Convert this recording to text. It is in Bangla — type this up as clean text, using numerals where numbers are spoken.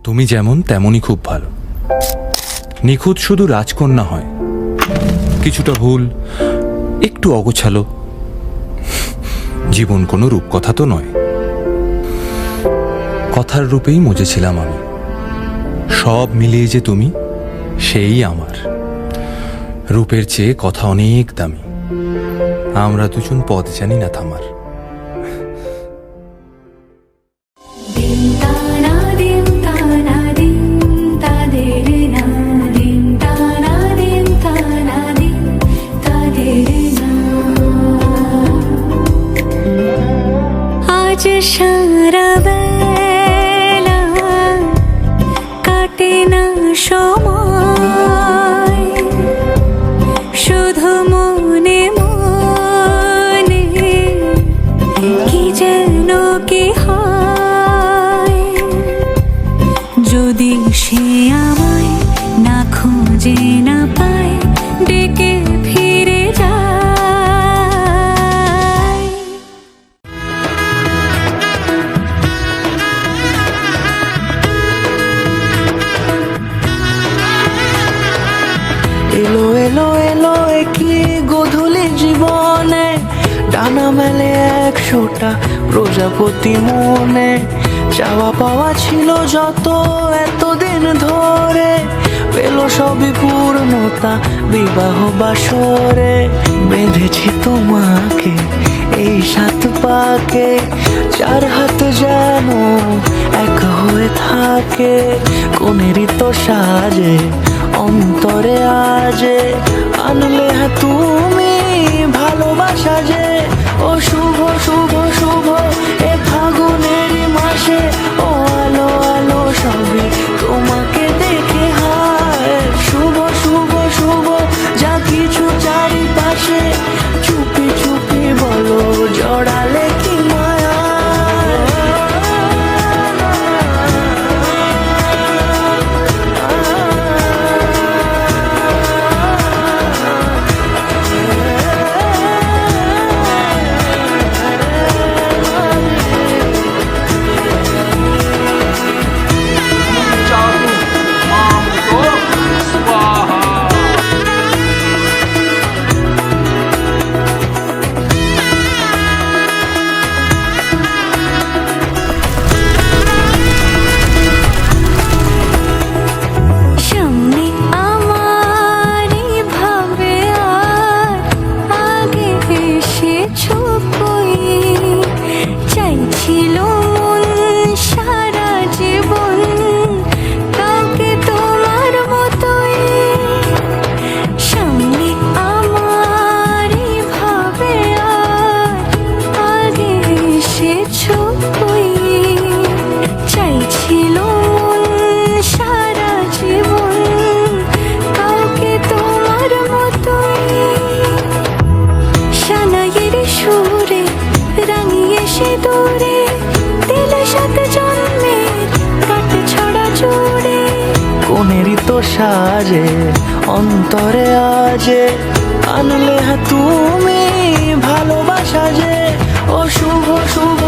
তুমি যেমন তেমনই খুব ভালো। নিখুঁত শুধু রাজকন্যা হয়, কিছুটা ভুল, একটু অগোছালো। জীবন কোনো রূপকথা তো নয়। কথার রূপেই মজেছিলাম আমি। সব মিলিয়ে যে তুমি, সেই আমার। রূপের চেয়ে কথা অনেক দামি। আমরা দুজন পথ জানি না থামার। আজ সারা বেলা কাটে না সময়, শুধু মনে মনে কি যেন কি হয়। যদি সে আমায় না খুঁজে না পায়, ডেকে ফিরে যায়। এলো এলো এলো কি গোধূলি জীবনে, ডানা মেলে 100টা প্রজাপতি মনে। চাওয়া পাওয়া ছিল যত এতদিন ধরে, পেল সবই পূর্ণতা বিবাহ বাসরে। বেঁধেছি তোমাকে এই 7 পাকে, 4 হাত যেন এক হয়ে থাকে। কোনেরই তো সাজে অন্তরে আজে, আনলে তুমি ভালোবাসা যে। ও শুভ শুভ শুভ এ ফাগুনের মাসে, ও আলো আলো সবই তোমাকে দেখে হায়। শুভ শুভ শুভ যা কিছু চারিপাশে, চুপি চুপি বলো জড়ালে কি মায়া। কোনেরই তো সাজে অন্তরে আজে, আনলে তুমি ভালোবাসা যে। ও শুভ শুভ